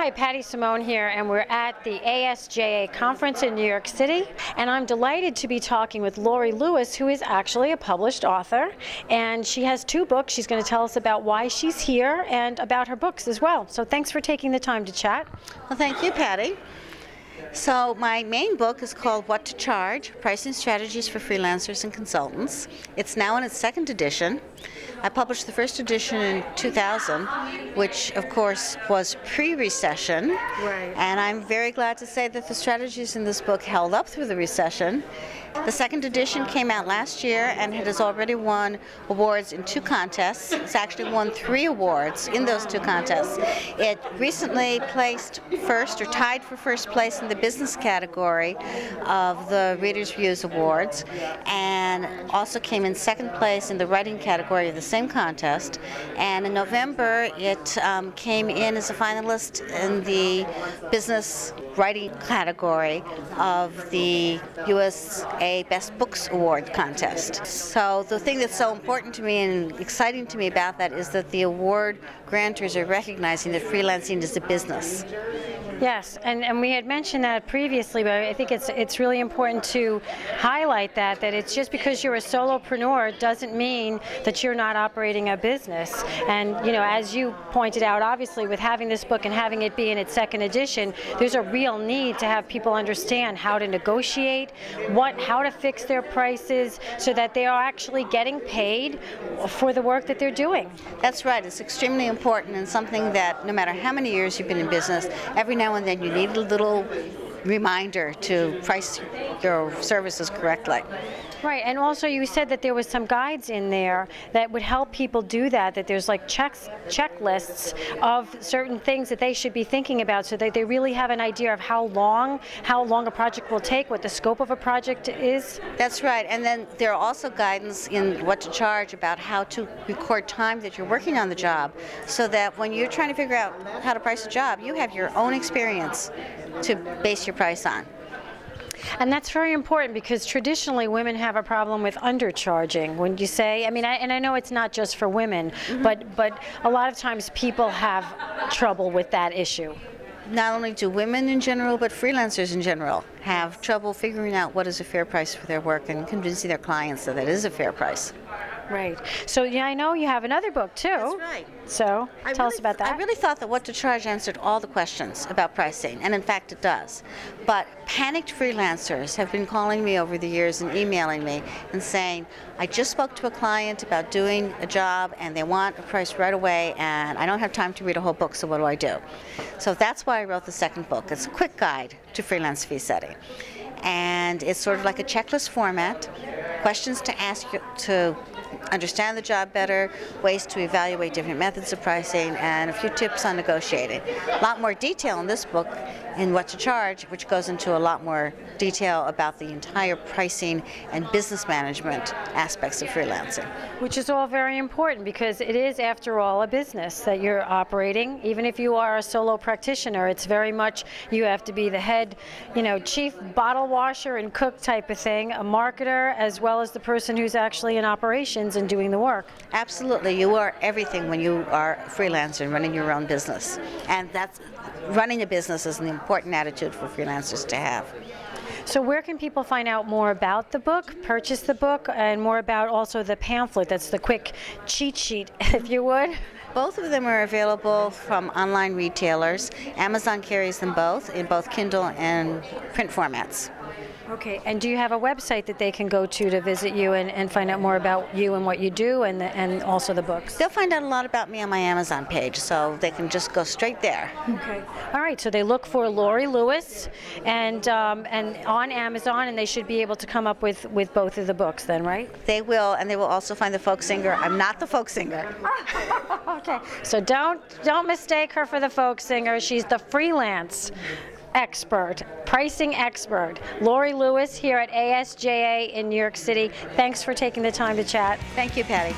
Hi, Pattie Simone here, and we're at the ASJA Conference in New York City, and I'm delighted to be talking with Laurie Lewis, who is actually a published author, and she has 2 books. She's going to tell us about why she's here and about her books as well. So thanks for taking the time to chat. Well, thank you, Pattie. So my main book is called What to Charge, Pricing Strategies for Freelancers and Consultants. It's now in its 2nd edition. I published the 1st edition in 2000, which of course was pre-recession. Right. And I'm very glad to say that the strategies in this book held up through the recession. The 2nd edition came out last year and it has already won awards in 2 contests. It's actually won 3 awards in those 2 contests. It recently placed first or tied for first place in the business category of the Reader's Views Awards, and also came in 2nd place in the writing category of the same contest. And in November it came in as a finalist in the business writing category of the USA Best Books Award contest. So the thing that's so important to me and exciting to me about that is that the award grantors are recognizing that freelancing is a business. Yes, and we had mentioned that previously, but I think it's really important to highlight that it's just because you're a solopreneur doesn't mean that you're not operating a business. And as you pointed out, obviously with having this book and having it be in its 2nd edition, there's a real need to have people understand how to negotiate, how to fix their prices so that they are actually getting paid for the work that they're doing. That's right. It's extremely important and something that no matter how many years you've been in business, every now and then you need a little reminder to price your services correctly. Right, and also you said that there was some guides in there that would help people do that there's like checklists of certain things that they should be thinking about so that they really have an idea of how long a project will take, what the scope of a project is. That's right, and then there are also guidance in What to Charge about how to record time that you're working on the job so that when you're trying to figure out how to price a job, you have your own experience to base your price on. And that's very important because traditionally women have a problem with undercharging. Wouldn't you say? I mean, I know it's not just for women, but a lot of times people have trouble with that issue. Not only do women in general, but freelancers in general have trouble figuring out what is a fair price for their work and convincing their clients that it is a fair price. Right. So yeah, I know you have another book too. That's right. So tell us about that. I really thought that What to Charge answered all the questions about pricing, and in fact it does. But panicked freelancers have been calling me over the years and emailing me and saying, I just spoke to a client about doing a job and they want a price right away and I don't have time to read a whole book, so what do I do? So that's why I wrote the 2nd book. It's a quick guide to freelance fee setting. And it's sort of like a checklist format, questions to ask you to understand the job better, ways to evaluate different methods of pricing, and a few tips on negotiating. A lot more detail in this book in What to Charge, which goes into a lot more detail about the entire pricing and business management aspects of freelancing. Which is all very important because it is, after all, a business that you're operating. Even if you are a solo practitioner, it's very much you have to be the head, chief bottle washer and cook type of thing, a marketer, as well as the person who's actually in operations and doing the work. Absolutely. You are everything when you are a freelancer and running your own business. And running a business is an important attitude for freelancers to have. So where can people find out more about the book, purchase the book, and more about also the pamphlet? That's the quick cheat sheet, if you would. Both of them are available from online retailers. Amazon carries them both in both Kindle and print formats. Okay, and do you have a website that they can go to visit you and find out more about you and what you do and also the books? They'll find out a lot about me on my Amazon page, so they can just go straight there. Okay. All right, so they look for Laurie Lewis and on Amazon, and they should be able to come up with both of the books then, right? They will, and they will also find the folk singer. I'm not the folk singer. Okay, so don't mistake her for the folk singer. She's the freelance expert, pricing expert. Laurie Lewis here at ASJA in New York City. Thanks for taking the time to chat. Thank you, Pattie.